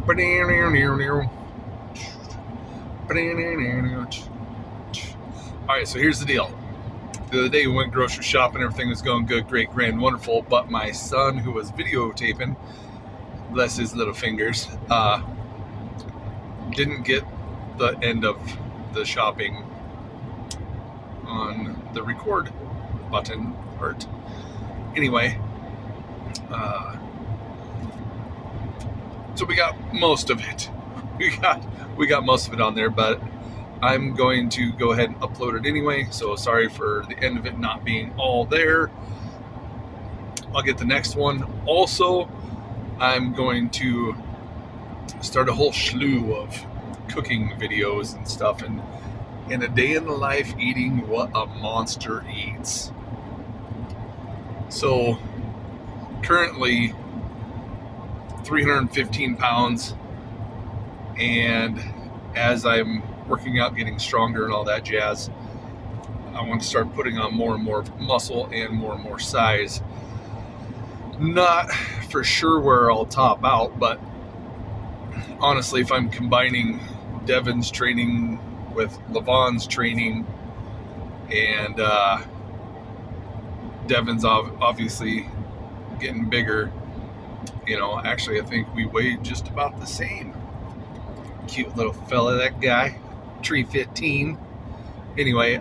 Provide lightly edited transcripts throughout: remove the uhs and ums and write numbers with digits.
Alright, so here's the deal. The other day we went grocery shopping, everything was going good, great, grand, wonderful, but my son, who was videotaping, bless his little fingers, didn't get the end of the shopping on the record button part. Anyway, so we got most of it. We got most of it on there, but I'm going to go ahead and upload it anyway. So sorry for the end of it not being all there. I'll get the next one. Also, I'm going to start a whole slew of cooking videos and stuff, and in a day in the life eating what a monster eats. So currently 315 pounds, and as I'm working out, getting stronger and all that jazz, I want to start putting on more and more muscle and more size. Not for sure where I'll top out, but honestly, if I'm combining Devin's training with Levon's training, and Devin's obviously getting bigger, actually I think we weigh just about the same. Cute little fella, that guy, 315. Anyway,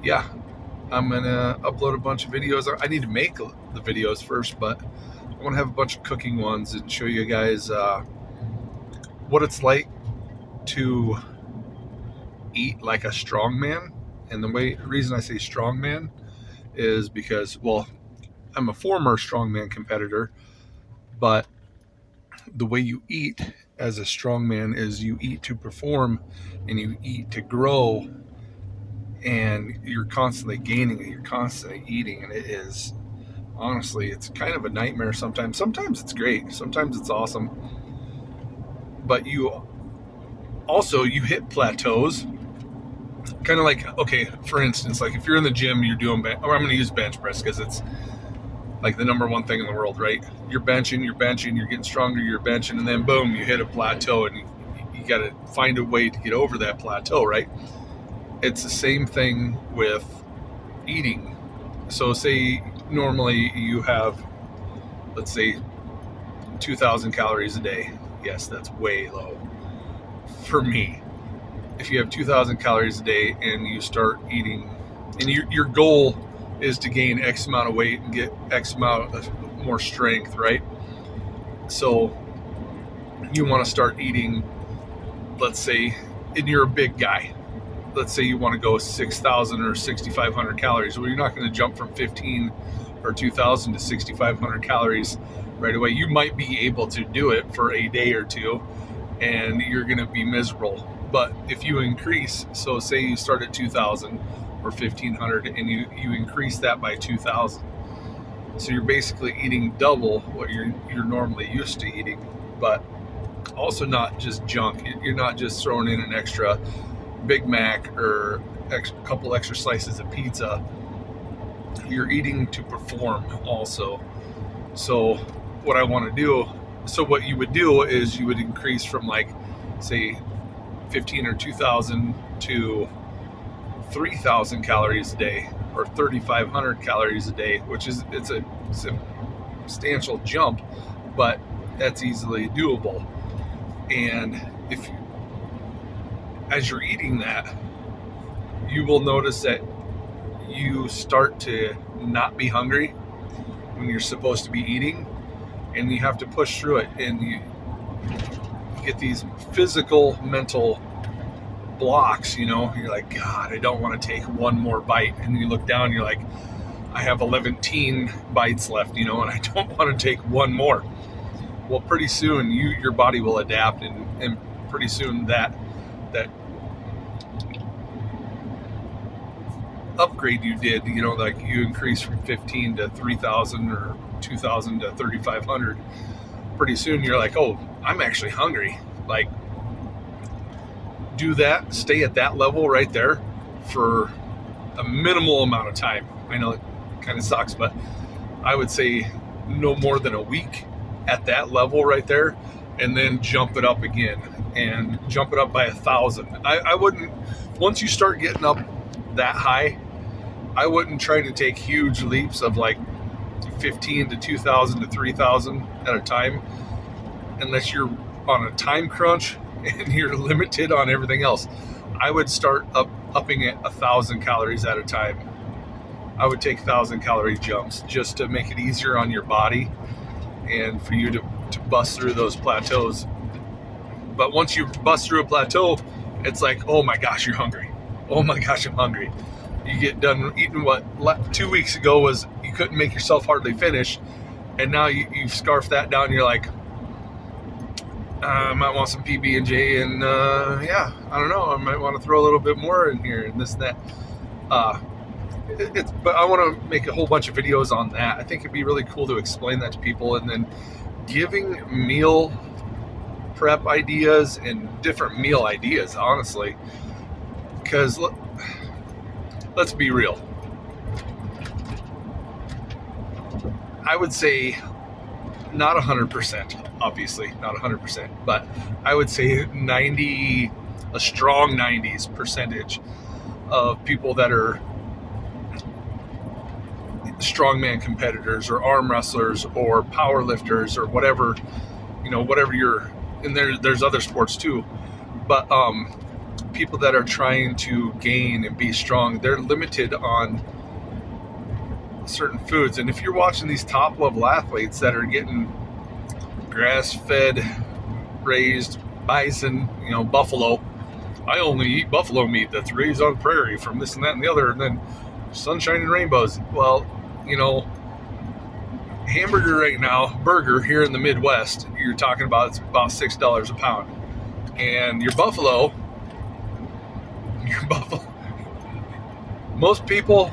yeah, I'm gonna upload a bunch of videos. I need to make the videos first, but I want to have a bunch of cooking ones and show you guys what it's like to eat like a strongman. And the reason I say strongman is because, well, I'm a former strongman competitor, but the way you eat as a strongman is you eat to perform and you eat to grow, and you're constantly gaining and you're constantly eating, and it is, honestly, it's kind of a nightmare sometimes. Sometimes it's great, sometimes it's awesome, but you hit plateaus. Kind of like, okay, for instance, like if you're in the gym, you're doing or I'm going to use bench press because it's like the number one thing in the world, right? You're benching, you're getting stronger, you're benching, and then boom, you hit a plateau, and you got to find a way to get over that plateau, right? It's the same thing with eating. So say normally you have, let's say, 2,000 calories a day. Yes, that's way low for me. If you have 2,000 calories a day and you start eating, and your goal is to gain X amount of weight and get X amount of more strength, right? So you want to start eating, let's say, and you're a big guy. Let's say you want to go 6,000 or 6,500 calories. Well, you're not going to jump from 15 or 2,000 to 6,500 calories right away. You might be able to do it for a day or two, and you're going to be miserable. But if you increase, so say you start at 2,000 or 1,500, and you increase that by 2,000, so you're basically eating double what you're normally used to eating, but also not just junk. You're not just throwing in an extra Big Mac or a couple extra slices of pizza. You're eating to perform also. So what I want to do, so what you would do is you would increase from, like, say 15 or 2,000 to 3,000 calories a day or 3,500 calories a day, which is it's a substantial jump, but that's easily doable. And if as you're eating that, you will notice that you start to not be hungry when you're supposed to be eating, and you have to push through it, and you get these physical, mental blocks. You're like, God, I don't want to take one more bite, and you look down, you're like, I have 11 bites left, and I don't want to take one more. Well, pretty soon your body will adapt, and pretty soon that upgrade you did, like you increase from 15 to 3,000 or 2,000 to 3,500, pretty soon you're like, oh, I'm actually hungry. Like, do that, stay at that level right there for a minimal amount of time. I know it kind of sucks, but I would say no more than a week, at that level right there, and then jump it up again and jump it up by 1,000. I wouldn't, once you start getting up that high, I wouldn't try to take huge leaps of like 15 to 2,000 to 3,000 at a time, unless you're on a time crunch and you're limited on everything else. I would start upping it 1,000 calories at a time. I would take 1,000 calorie jumps just to make it easier on your body and for you to bust through those plateaus. But once you bust through a plateau, it's like, oh my gosh, you're hungry. Oh my gosh, I'm hungry. You get done eating what 2 weeks ago was you couldn't make yourself hardly finish, and now you've scarfed that down. And you're like, I might want some PB&J, and yeah, I don't know. I might want to throw a little bit more in here and this and that. But I want to make a whole bunch of videos on that. I think it'd be really cool to explain that to people, and then giving meal prep ideas and different meal ideas, honestly, because let's be real. I would say not 100%, obviously not 100%, but I would say a strong 90s percentage of people that are strongman competitors or arm wrestlers or power lifters or whatever, whatever you're, and there's other sports too, but people that are trying to gain and be strong, they're limited on certain foods. And if you're watching these top level athletes that are getting grass-fed, raised bison, buffalo, I only eat buffalo meat that's raised on prairie from this and that and the other, and then sunshine and rainbows. Well, hamburger right now, burger here in the Midwest, you're talking about, it's about $6 a pound. And your buffalo, most people,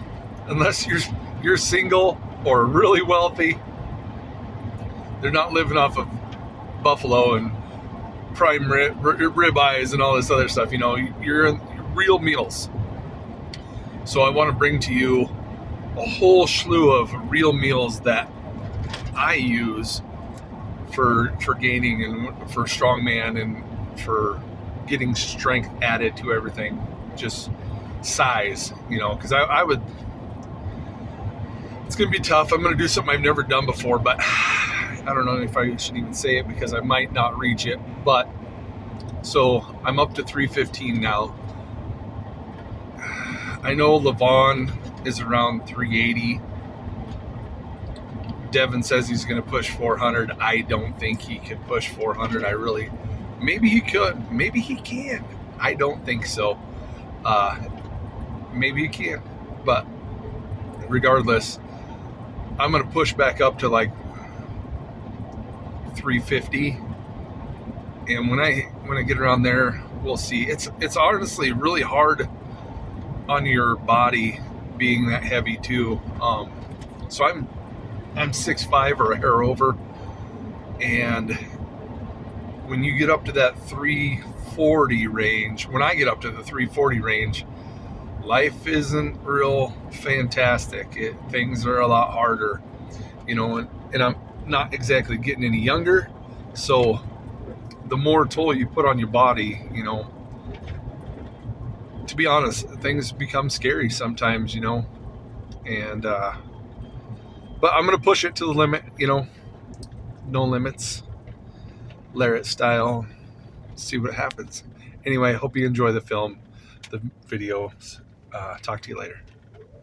unless you're single or really wealthy, they're not living off of buffalo and prime rib eyes and all this other stuff. You're in real meals. So I want to bring to you a whole slew of real meals that I use for gaining and for strongman and for getting strength added to everything, just size, because I would, it's going to be tough. I'm going to do something I've never done before, but I don't know if I should even say it because I might not reach it. But so I'm up to 315 now. I know Levon is around 380. Devin says he's going to push 400. I don't think he can push 400. Maybe he could. Maybe he can. I don't think so. Maybe he can. But regardless, I'm going to push back up to like 350. And when I get around there, we'll see. It's honestly really hard on your body being that heavy too. So I'm 6'5" or a hair over, and when you get up to that 340 range, when I get up to the 340 range, life isn't real fantastic. Things are a lot harder, and I'm not exactly getting any younger. So the more toll you put on your body, to be honest, things become scary sometimes, and but I'm going to push it to the limit, no limits, Larrett style, see what happens. Anyway, I hope you enjoy the videos. Talk to you later.